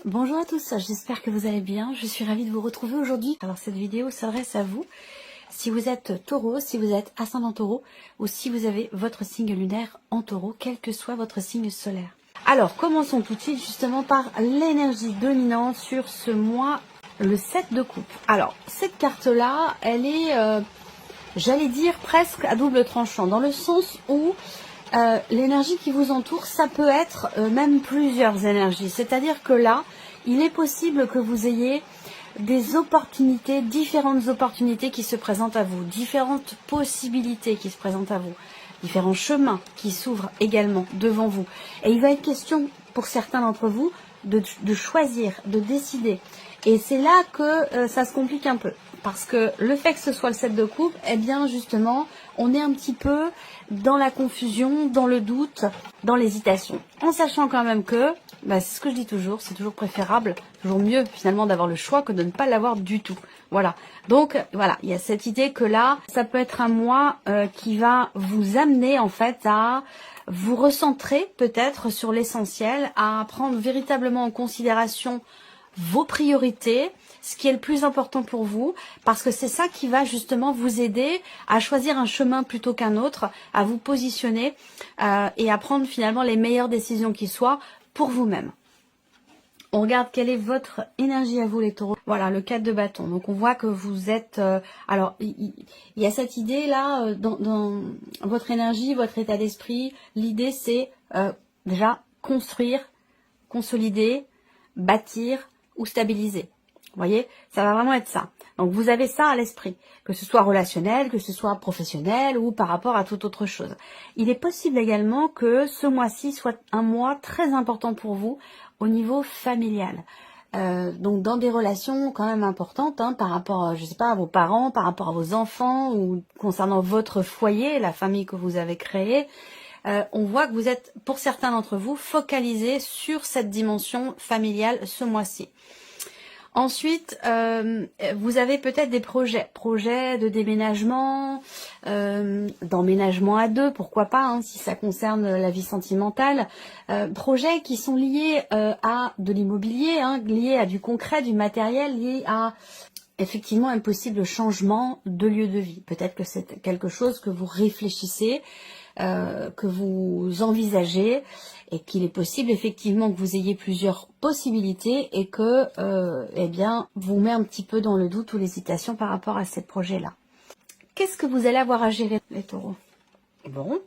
Bonjour à tous, j'espère que vous allez bien. Je suis ravie de vous retrouver aujourd'hui. Alors cette vidéo s'adresse à vous. Si vous êtes taureau, si vous êtes ascendant taureau ou si vous avez votre signe lunaire en taureau, quel que soit votre signe solaire. Alors commençons tout de suite justement par l'énergie dominante sur ce mois, le 7 de coupe. Alors cette carte-là, elle est, j'allais dire presque à double tranchant, dans le sens où l'énergie qui vous entoure, ça peut être même plusieurs énergies. C'est-à-dire que là, il est possible que vous ayez des opportunités, différentes opportunités qui se présentent à vous, différentes possibilités qui se présentent à vous, différents chemins qui s'ouvrent également devant vous. Et il va être question, pour certains d'entre vous, de choisir, de décider. Et c'est là que ça se complique un peu. Parce que le fait que ce soit le 7 de coupe, eh bien justement, on est un petit peu dans la confusion, dans le doute, dans l'hésitation. En sachant quand même que, c'est ce que je dis toujours, c'est toujours préférable, toujours mieux finalement d'avoir le choix que de ne pas l'avoir du tout. Voilà. Donc voilà, il y a cette idée que là, ça peut être un mois qui va vous amener en fait à vous recentrer peut-être sur l'essentiel, à prendre véritablement en considération vos priorités, ce qui est le plus important pour vous, parce que c'est ça qui va justement vous aider à choisir un chemin plutôt qu'un autre, à vous positionner et à prendre finalement les meilleures décisions qui soient pour vous-même. On regarde quelle est votre énergie à vous les taureaux. Voilà, le 4 de bâton. Donc on voit que vous êtes... alors, il y a cette idée là, dans votre énergie, votre état d'esprit. L'idée c'est déjà construire, consolider, bâtir ou stabiliser. Vous voyez, ça va vraiment être ça. Donc vous avez ça à l'esprit, que ce soit relationnel, que ce soit professionnel ou par rapport à toute autre chose. Il est possible également que ce mois-ci soit un mois très important pour vous au niveau familial. Donc dans des relations quand même importantes par rapport, je sais pas, à vos parents, par rapport à vos enfants ou concernant votre foyer, la famille que vous avez créée. On voit que vous êtes, pour certains d'entre vous, focalisés sur cette dimension familiale ce mois-ci. Ensuite, vous avez peut-être des projets de déménagement, d'emménagement à deux, pourquoi pas, si ça concerne la vie sentimentale. Projets qui sont liés à de l'immobilier, liés à du concret, du matériel, liés à effectivement un possible changement de lieu de vie. Peut-être que c'est quelque chose que vous réfléchissez, que vous envisagez et qu'il est possible effectivement que vous ayez plusieurs possibilités et que vous met un petit peu dans le doute ou l'hésitation par rapport à ces projets-là. Qu'est-ce que vous allez avoir à gérer les taureaux? Bon,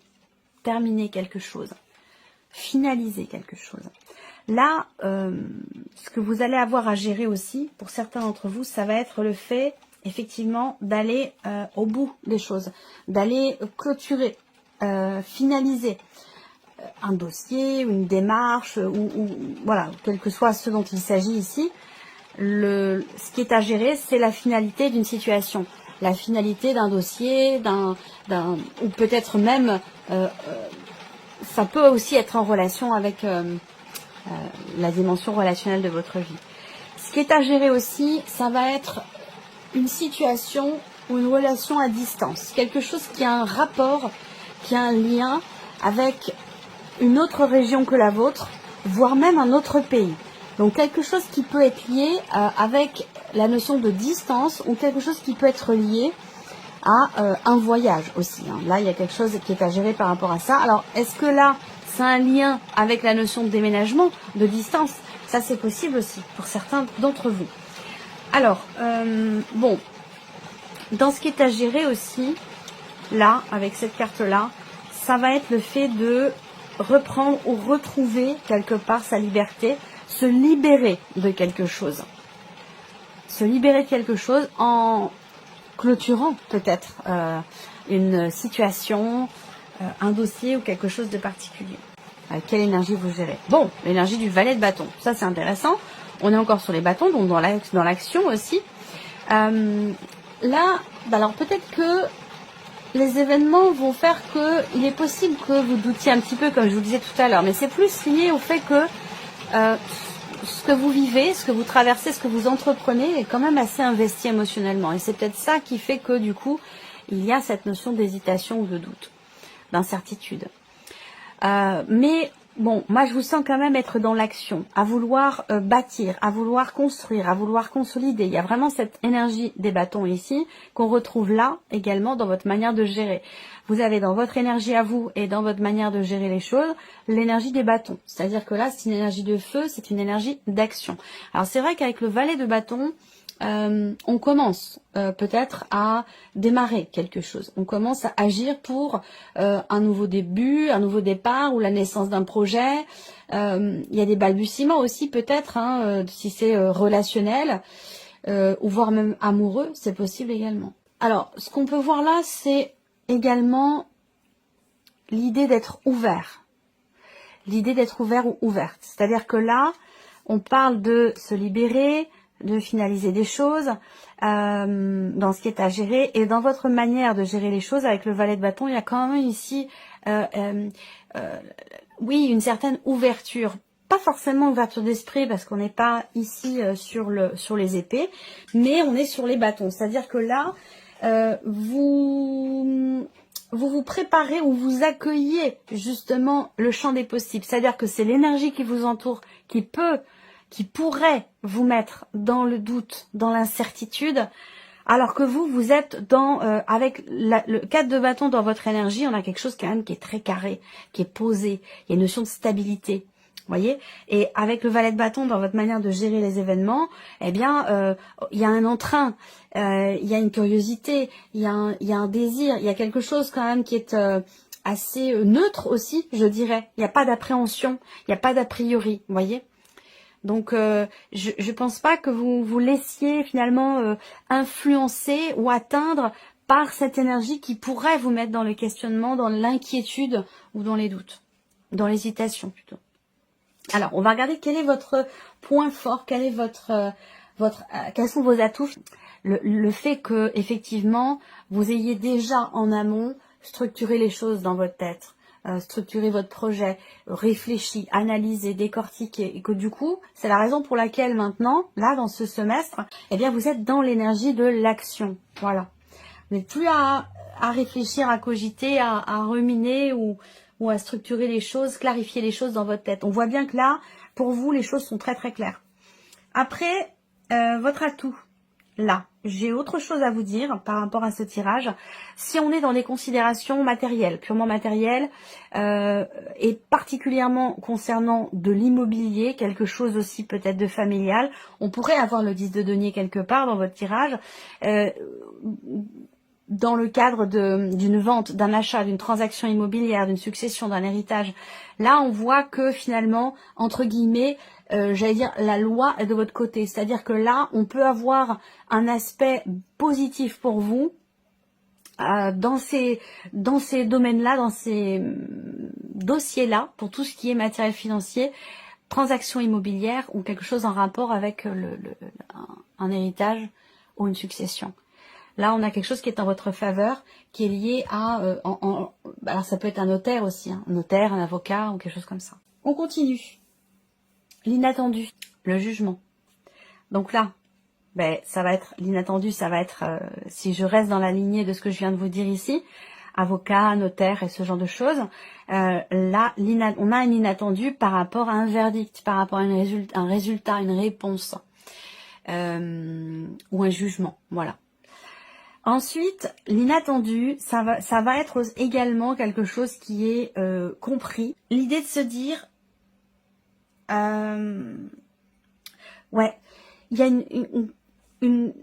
terminer quelque chose, finaliser quelque chose. Là, ce que vous allez avoir à gérer aussi, pour certains d'entre vous, ça va être le fait effectivement d'aller au bout des choses, d'aller clôturer, finaliser un dossier, une démarche, ou voilà, quel que soit ce dont il s'agit ici. Ce qui est à gérer, c'est la finalité d'une situation, la finalité d'un dossier, ou peut-être même, ça peut aussi être en relation avec la dimension relationnelle de votre vie. Ce qui est à gérer aussi, ça va être une situation ou une relation à distance, quelque chose qui a un rapport, qui a un lien avec une autre région que la vôtre, voire même un autre pays. Donc quelque chose qui peut être lié avec la notion de distance ou quelque chose qui peut être lié à un voyage aussi. Là, il y a quelque chose qui est à gérer par rapport à ça. Alors, est-ce que là, c'est un lien avec la notion de déménagement, de distance? Ça, c'est possible aussi pour certains d'entre vous. Alors, bon, dans ce qui est à gérer aussi, là, avec cette carte-là, ça va être le fait de reprendre ou retrouver quelque part sa liberté, se libérer de quelque chose. Se libérer de quelque chose en clôturant peut-être une situation, un dossier ou quelque chose de particulier. Avec quelle énergie vous gérez? Bon, l'énergie du valet de bâton, ça c'est intéressant. On est encore sur les bâtons, donc dans l'action aussi. Là, alors peut-être que les événements vont faire qu'il est possible que vous doutiez un petit peu, comme je vous disais tout à l'heure, mais c'est plus lié au fait que ce que vous vivez, ce que vous traversez, ce que vous entreprenez est quand même assez investi émotionnellement. Et c'est peut-être ça qui fait que du coup, il y a cette notion d'hésitation ou de doute, d'incertitude. Mais Bon, moi je vous sens quand même être dans l'action, à vouloir bâtir, à vouloir construire, à vouloir consolider. Il y a vraiment cette énergie des bâtons ici, qu'on retrouve là également dans votre manière de gérer. Vous avez dans votre énergie à vous et dans votre manière de gérer les choses, l'énergie des bâtons. C'est-à-dire que là, c'est une énergie de feu, c'est une énergie d'action. Alors c'est vrai qu'avec le valet de bâton, on commence peut-être à démarrer quelque chose. On commence à agir pour un nouveau début, un nouveau départ ou la naissance d'un projet. Il y a des balbutiements aussi peut-être, hein, si c'est relationnel ou voire même amoureux, c'est possible également. Alors, ce qu'on peut voir là, c'est également l'idée d'être ouvert. L'idée d'être ouvert ou ouverte. C'est-à-dire que là, on parle de se libérer, de finaliser des choses dans ce qui est à gérer. Et dans votre manière de gérer les choses avec le valet de bâton, il y a quand même ici, oui, une certaine ouverture. Pas forcément ouverture d'esprit parce qu'on n'est pas ici sur les épées, mais on est sur les bâtons. C'est-à-dire que là, vous vous préparez ou vous accueillez justement le champ des possibles. C'est-à-dire que c'est l'énergie qui vous entoure qui pourrait vous mettre dans le doute, dans l'incertitude, alors que vous êtes dans avec le 4 de bâton dans votre énergie, on a quelque chose quand même qui est très carré, qui est posé, il y a une notion de stabilité. Voyez, et avec le valet de bâton dans votre manière de gérer les événements, eh bien, il y a un entrain, il y a une curiosité, il y a un désir, il y a quelque chose quand même qui est assez neutre aussi, je dirais. Il n'y a pas d'appréhension, il n'y a pas d'a priori, vous voyez. Donc, je ne pense pas que vous vous laissiez finalement influencer ou atteindre par cette énergie qui pourrait vous mettre dans le questionnement, dans l'inquiétude ou dans les doutes, dans l'hésitation plutôt. Alors, on va regarder quel est votre point fort, quel est quels sont vos atouts. Le fait que effectivement vous ayez déjà en amont structuré les choses dans votre tête, structuré votre projet, réfléchi, analysé, décortiqué, et que du coup, c'est la raison pour laquelle maintenant, là, dans ce semestre, eh bien, vous êtes dans l'énergie de l'action. Voilà. Vous n'êtes plus à réfléchir, à cogiter, à ruminer ou à structurer les choses, clarifier les choses dans votre tête. On voit bien que là, pour vous, les choses sont très très claires. Après, votre atout, là, j'ai autre chose à vous dire par rapport à ce tirage. Si on est dans des considérations matérielles, purement matérielles, et particulièrement concernant de l'immobilier, quelque chose aussi peut-être de familial, on pourrait avoir le 10 de denier quelque part dans votre tirage, dans le cadre d'une vente, d'un achat, d'une transaction immobilière, d'une succession, d'un héritage. Là, on voit que finalement, entre guillemets, j'allais dire, la loi est de votre côté. C'est-à-dire que là, on peut avoir un aspect positif pour vous dans ces domaines-là, dans ces dossiers-là, pour tout ce qui est matériel financier, transaction immobilière ou quelque chose en rapport avec un héritage ou une succession. Là, on a quelque chose qui est en votre faveur, qui est lié à... alors, ça peut être un notaire aussi, hein, un notaire, un avocat ou quelque chose comme ça. On continue. L'inattendu, le jugement. Donc là, ça va être l'inattendu, ça va être, si je reste dans la lignée de ce que je viens de vous dire ici, avocat, notaire et ce genre de choses, là, on a un inattendu par rapport à un verdict, par rapport à un résultat, une réponse, ou un jugement, voilà. Ensuite, l'inattendu, ça va être également quelque chose qui est compris. L'idée de se dire, ouais, il y a une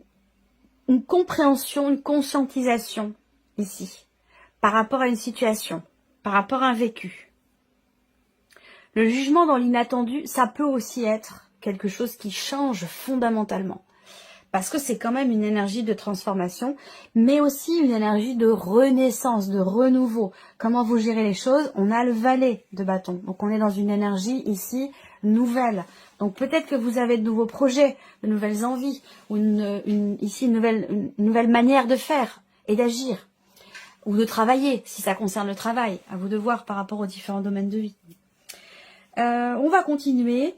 compréhension, une conscientisation ici, par rapport à une situation, par rapport à un vécu. Le jugement dans l'inattendu, ça peut aussi être quelque chose qui change fondamentalement. Parce que c'est quand même une énergie de transformation, mais aussi une énergie de renaissance, de renouveau. Comment vous gérez les choses? On a le valet de bâton. Donc on est dans une énergie ici nouvelle. Donc peut-être que vous avez de nouveaux projets, de nouvelles envies, ou ici une nouvelle manière de faire et d'agir. Ou de travailler, si ça concerne le travail. À vous de voir par rapport aux différents domaines de vie. On va continuer.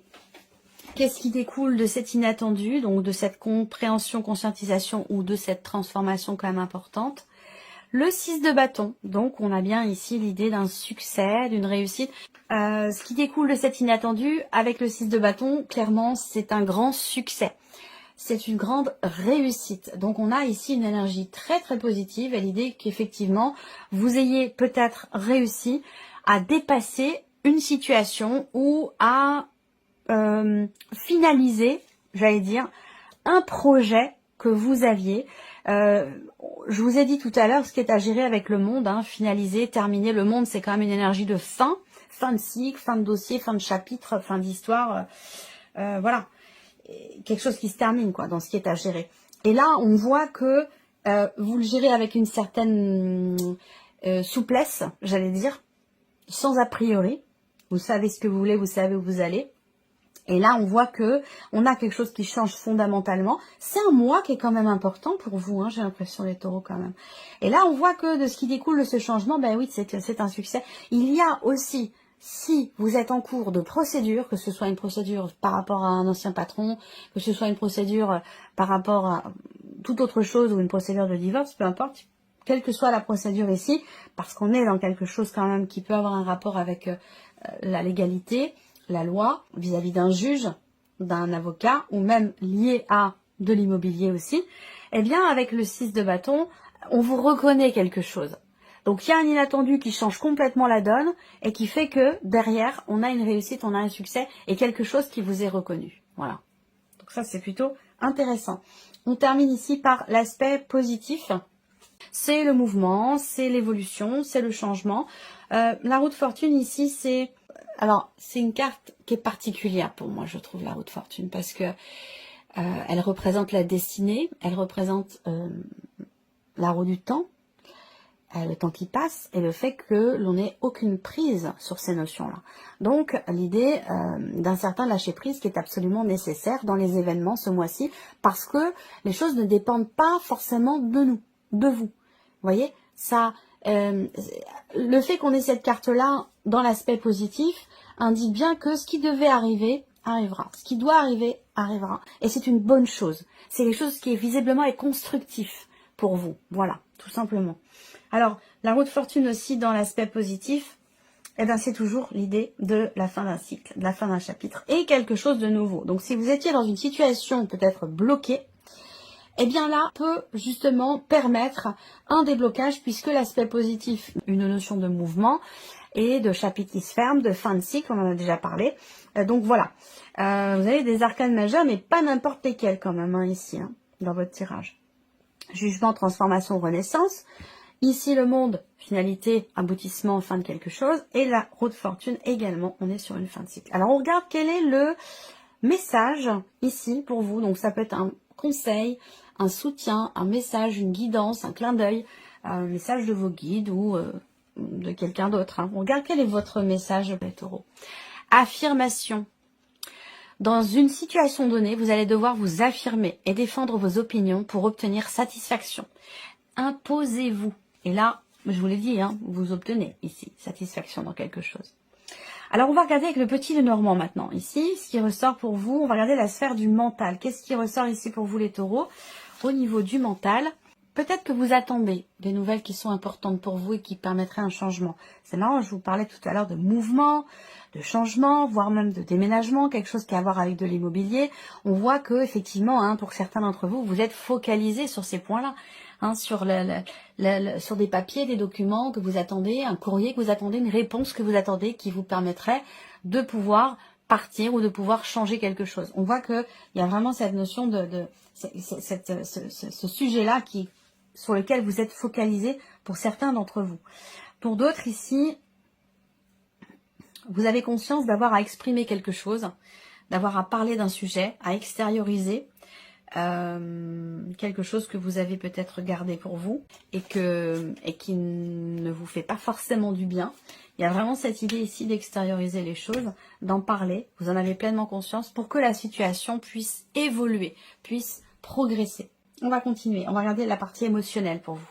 Qu'est-ce qui découle de cet inattendu, donc de cette compréhension, conscientisation ou de cette transformation quand même importante? Le 6 de bâton, donc on a bien ici l'idée d'un succès, d'une réussite. Ce qui découle de cet inattendu, avec le 6 de bâton, clairement, c'est un grand succès. C'est une grande réussite. Donc on a ici une énergie très très positive et l'idée qu'effectivement, vous ayez peut-être réussi à dépasser une situation ou à finaliser, j'allais dire, un projet que vous aviez. Je vous ai dit tout à l'heure ce qui est à gérer avec le monde, hein, finaliser, terminer. Le monde, c'est quand même une énergie de fin de cycle, fin de dossier, fin de chapitre, fin d'histoire. Voilà, quelque chose qui se termine quoi dans ce qui est à gérer. Et là, on voit que vous le gérez avec une certaine souplesse, j'allais dire, sans a priori. Vous savez ce que vous voulez, vous savez où vous allez. Et là, on voit que on a quelque chose qui change fondamentalement. C'est un mois qui est quand même important pour vous, hein, j'ai l'impression, les taureaux, quand même. Et là, on voit que de ce qui découle de ce changement, ben oui, c'est un succès. Il y a aussi, si vous êtes en cours de procédure, que ce soit une procédure par rapport à un ancien patron, que ce soit une procédure par rapport à toute autre chose ou une procédure de divorce, peu importe, quelle que soit la procédure ici, parce qu'on est dans quelque chose quand même qui peut avoir un rapport avec la légalité, la loi, vis-à-vis d'un juge, d'un avocat, ou même lié à de l'immobilier aussi, eh bien, avec le 6 de bâton, on vous reconnaît quelque chose. Donc, il y a un inattendu qui change complètement la donne et qui fait que, derrière, on a une réussite, on a un succès et quelque chose qui vous est reconnu. Voilà. Donc ça, c'est plutôt intéressant. On termine ici par l'aspect positif. C'est le mouvement, c'est l'évolution, c'est le changement. La roue de fortune ici, c'est... Alors, c'est une carte qui est particulière pour moi, je trouve, la roue de fortune, parce que elle représente la destinée, elle représente la roue du temps, le temps qui passe, et le fait que l'on n'ait aucune prise sur ces notions-là. Donc, l'idée d'un certain lâcher-prise qui est absolument nécessaire dans les événements ce mois-ci, parce que les choses ne dépendent pas forcément de nous, de vous. Vous voyez, ça... le fait qu'on ait cette carte-là dans l'aspect positif indique bien que ce qui devait arriver, arrivera. Ce qui doit arriver, arrivera. Et c'est une bonne chose. C'est quelque chose qui est visiblement est constructif pour vous. Voilà, tout simplement. Alors, la roue de fortune aussi dans l'aspect positif, eh ben, c'est toujours l'idée de la fin d'un cycle, de la fin d'un chapitre et quelque chose de nouveau. Donc, si vous étiez dans une situation peut-être bloquée, eh bien là, peut justement permettre un déblocage puisque l'aspect positif, une notion de mouvement et de chapitre qui se ferme, de fin de cycle, on en a déjà parlé. Donc voilà, vous avez des arcanes majeures, mais pas n'importe lesquelles quand même, hein, ici, hein, dans votre tirage. Jugement, transformation, renaissance. Ici, le monde, finalité, aboutissement, fin de quelque chose. Et la roue de fortune également, on est sur une fin de cycle. Alors, on regarde quel est le message ici pour vous. Donc, ça peut être un conseil, un soutien, un message, une guidance, un clin d'œil, un message de vos guides ou de quelqu'un d'autre. Hein. On regarde quel est votre message, les taureaux. Affirmation. Dans une situation donnée, vous allez devoir vous affirmer et défendre vos opinions pour obtenir satisfaction. Imposez-vous. Et là, je vous l'ai dit, hein, vous obtenez ici satisfaction dans quelque chose. Alors, on va regarder avec le petit Lenormand maintenant. Ici, ce qui ressort pour vous, on va regarder la sphère du mental. Qu'est-ce qui ressort ici pour vous, les taureaux? Au niveau du mental, peut-être que vous attendez des nouvelles qui sont importantes pour vous et qui permettraient un changement. C'est là, je vous parlais tout à l'heure de mouvement, de changement, voire même de déménagement, quelque chose qui a à voir avec de l'immobilier. On voit que effectivement, hein, pour certains d'entre vous, vous êtes focalisés sur ces points-là. Hein, sur des papiers, des documents que vous attendez, un courrier que vous attendez, une réponse que vous attendez qui vous permettrait de pouvoir partir ou de pouvoir changer quelque chose. On voit qu'il y a vraiment cette notion ce sujet-là sur lequel vous êtes focalisé pour certains d'entre vous. Pour d'autres ici, vous avez conscience d'avoir à exprimer quelque chose, d'avoir à parler d'un sujet, à extérioriser, quelque chose que vous avez peut-être gardé pour vous et qui ne vous fait pas forcément du bien. Il y a vraiment cette idée ici d'extérioriser les choses, d'en parler, vous en avez pleinement conscience pour que la situation puisse évoluer, puisse progresser. On va continuer, on va regarder la partie émotionnelle pour vous.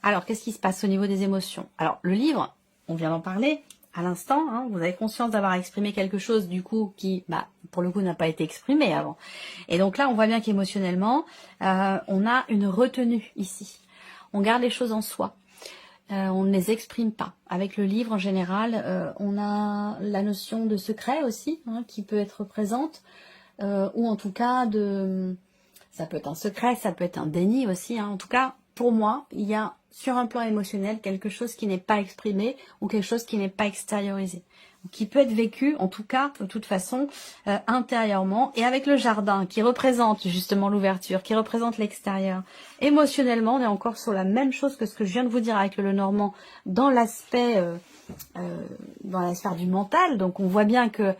Alors, qu'est-ce qui se passe au niveau des émotions? Alors, le livre, on vient d'en parler à l'instant, hein, vous avez conscience d'avoir exprimé quelque chose du coup qui, pour le coup, n'a pas été exprimé avant. Et donc là, on voit bien qu'émotionnellement, on a une retenue ici. on garde les choses en soi. On ne les exprime pas. Avec le livre, en général, on a la notion de secret aussi, hein, qui peut être présente, ou en tout cas ça peut être un secret, ça peut être un déni aussi, hein. En tout cas, pour moi, il y a sur un plan émotionnel quelque chose qui n'est pas exprimé ou quelque chose qui n'est pas extériorisé, qui peut être vécu, en tout cas, de toute façon, intérieurement. Et avec le jardin, qui représente justement l'ouverture, qui représente l'extérieur, émotionnellement, on est encore sur la même chose que ce que je viens de vous dire avec le Lenormand, dans l'aspect, dans la sphère du mental. Donc, on voit bien que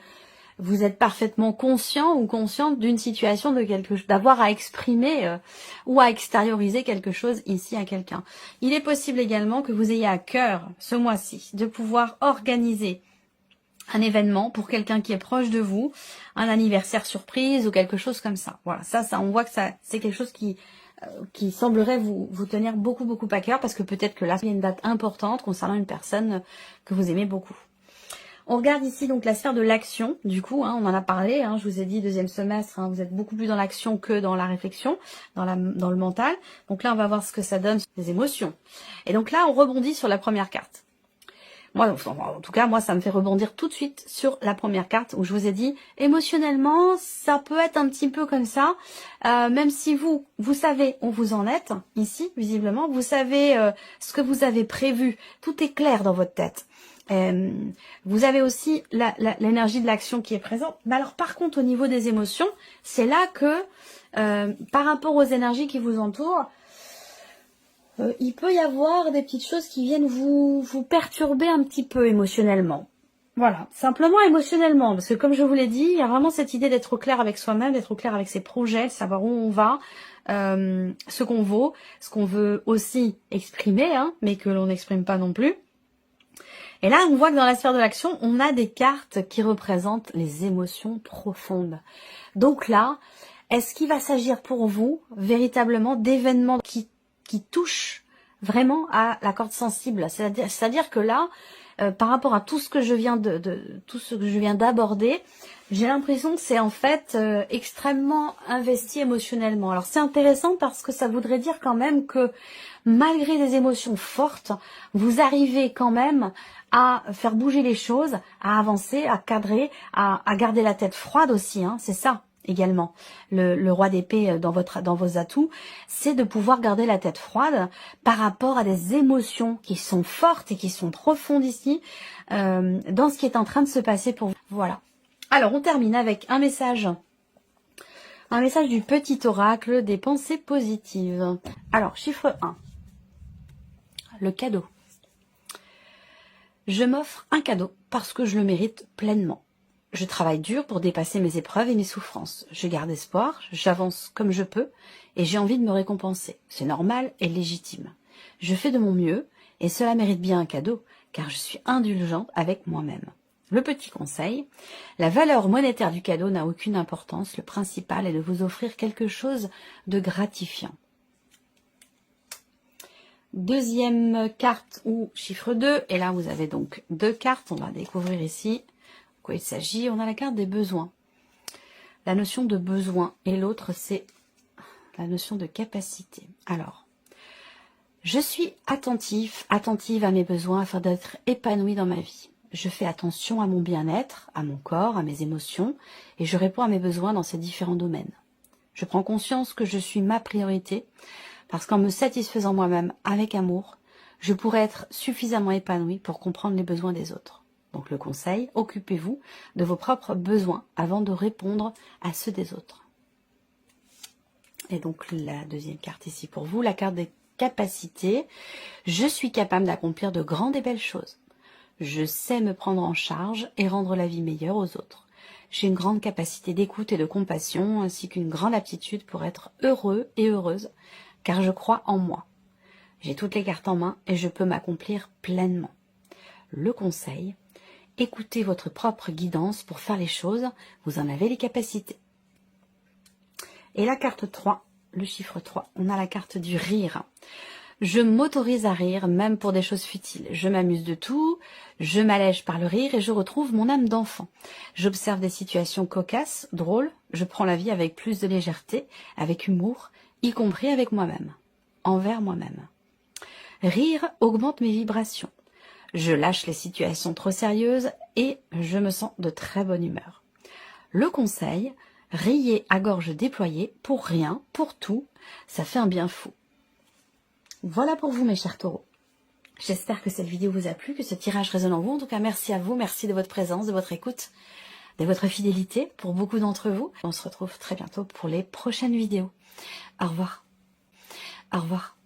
vous êtes parfaitement conscient ou consciente d'une situation, de quelque chose, d'avoir à exprimer ou à extérioriser quelque chose ici à quelqu'un. Il est possible également que vous ayez à cœur, ce mois-ci, de pouvoir organiser un événement pour quelqu'un qui est proche de vous, un anniversaire surprise ou quelque chose comme ça. Voilà, ça on voit que c'est quelque chose qui semblerait vous tenir beaucoup à cœur, parce que peut-être que là, il y a une date importante concernant une personne que vous aimez beaucoup. On regarde ici donc la sphère de l'action, du coup, hein, on en a parlé, hein, je vous ai dit deuxième semestre, hein, vous êtes beaucoup plus dans l'action que dans la réflexion, dans le mental. Donc là, on va voir ce que ça donne sur les émotions. Et donc là, on rebondit sur la première carte. Moi, en tout cas, moi, ça me fait rebondir tout de suite sur la première carte où je vous ai dit, émotionnellement, ça peut être un petit peu comme ça, même si vous savez où vous en êtes, ici, visiblement, vous savez ce que vous avez prévu, tout est clair dans votre tête. Vous avez aussi l'énergie de l'action qui est présente. Mais alors, par contre, au niveau des émotions, c'est là que, par rapport aux énergies qui vous entourent, il peut y avoir des petites choses qui viennent vous perturber un petit peu émotionnellement. Voilà, simplement émotionnellement, parce que comme je vous l'ai dit, il y a vraiment cette idée d'être au clair avec soi-même, d'être au clair avec ses projets, de savoir où on va, ce qu'on vaut, ce qu'on veut aussi exprimer, hein, mais que l'on n'exprime pas non plus. Et là, on voit que dans la sphère de l'action, on a des cartes qui représentent les émotions profondes. Donc là, est-ce qu'il va s'agir pour vous véritablement d'événements qui touchent vraiment à la corde sensible? C'est-à-dire que là, par rapport à tout ce que je viens tout ce que je viens d'aborder, j'ai l'impression que c'est en fait extrêmement investi émotionnellement. Alors c'est intéressant parce que ça voudrait dire quand même que malgré des émotions fortes, vous arrivez quand même à faire bouger les choses, à avancer, à cadrer, à garder la tête froide aussi, hein, c'est ça également. Le roi d'épée dans vos atouts, c'est de pouvoir garder la tête froide par rapport à des émotions qui sont fortes et qui sont profondes ici, dans ce qui est en train de se passer pour vous. Voilà. Alors, on termine avec un message du petit oracle des pensées positives. Alors, chiffre 1. Le cadeau. Je m'offre un cadeau parce que je le mérite pleinement. Je travaille dur pour dépasser mes épreuves et mes souffrances. Je garde espoir, j'avance comme je peux et j'ai envie de me récompenser. C'est normal et légitime. Je fais de mon mieux et cela mérite bien un cadeau car je suis indulgente avec moi-même. Le petit conseil, la valeur monétaire du cadeau n'a aucune importance. Le principal est de vous offrir quelque chose de gratifiant. Deuxième carte ou chiffre 2. Et là, vous avez donc deux cartes. On va découvrir ici de quoi il s'agit. On a la carte des besoins. La notion de besoin. Et l'autre, c'est la notion de capacité. Alors, je suis attentive à mes besoins afin d'être épanouie dans ma vie. Je fais attention à mon bien-être, à mon corps, à mes émotions, et je réponds à mes besoins dans ces différents domaines. Je prends conscience que je suis ma priorité, parce qu'en me satisfaisant moi-même avec amour, je pourrai être suffisamment épanouie pour comprendre les besoins des autres. Donc le conseil, occupez-vous de vos propres besoins avant de répondre à ceux des autres. Et donc la deuxième carte ici pour vous, la carte des capacités. Je suis capable d'accomplir de grandes et belles choses. Je sais me prendre en charge et rendre la vie meilleure aux autres. J'ai une grande capacité d'écoute et de compassion, ainsi qu'une grande aptitude pour être heureux et heureuse, car je crois en moi. J'ai toutes les cartes en main et je peux m'accomplir pleinement. Le conseil, écoutez votre propre guidance pour faire les choses, vous en avez les capacités. Et la carte 3, le chiffre 3, on a la carte du rire. Je m'autorise à rire, même pour des choses futiles. Je m'amuse de tout, je m'allège par le rire et je retrouve mon âme d'enfant. J'observe des situations cocasses, drôles, je prends la vie avec plus de légèreté, avec humour, y compris avec moi-même, envers moi-même. Rire augmente mes vibrations. Je lâche les situations trop sérieuses et je me sens de très bonne humeur. Le conseil, riez à gorge déployée pour rien, pour tout, ça fait un bien fou. Voilà pour vous mes chers taureaux. J'espère que cette vidéo vous a plu, que ce tirage résonne en vous. En tout cas, merci à vous, merci de votre présence, de votre écoute, de votre fidélité pour beaucoup d'entre vous. On se retrouve très bientôt pour les prochaines vidéos. Au revoir. Au revoir.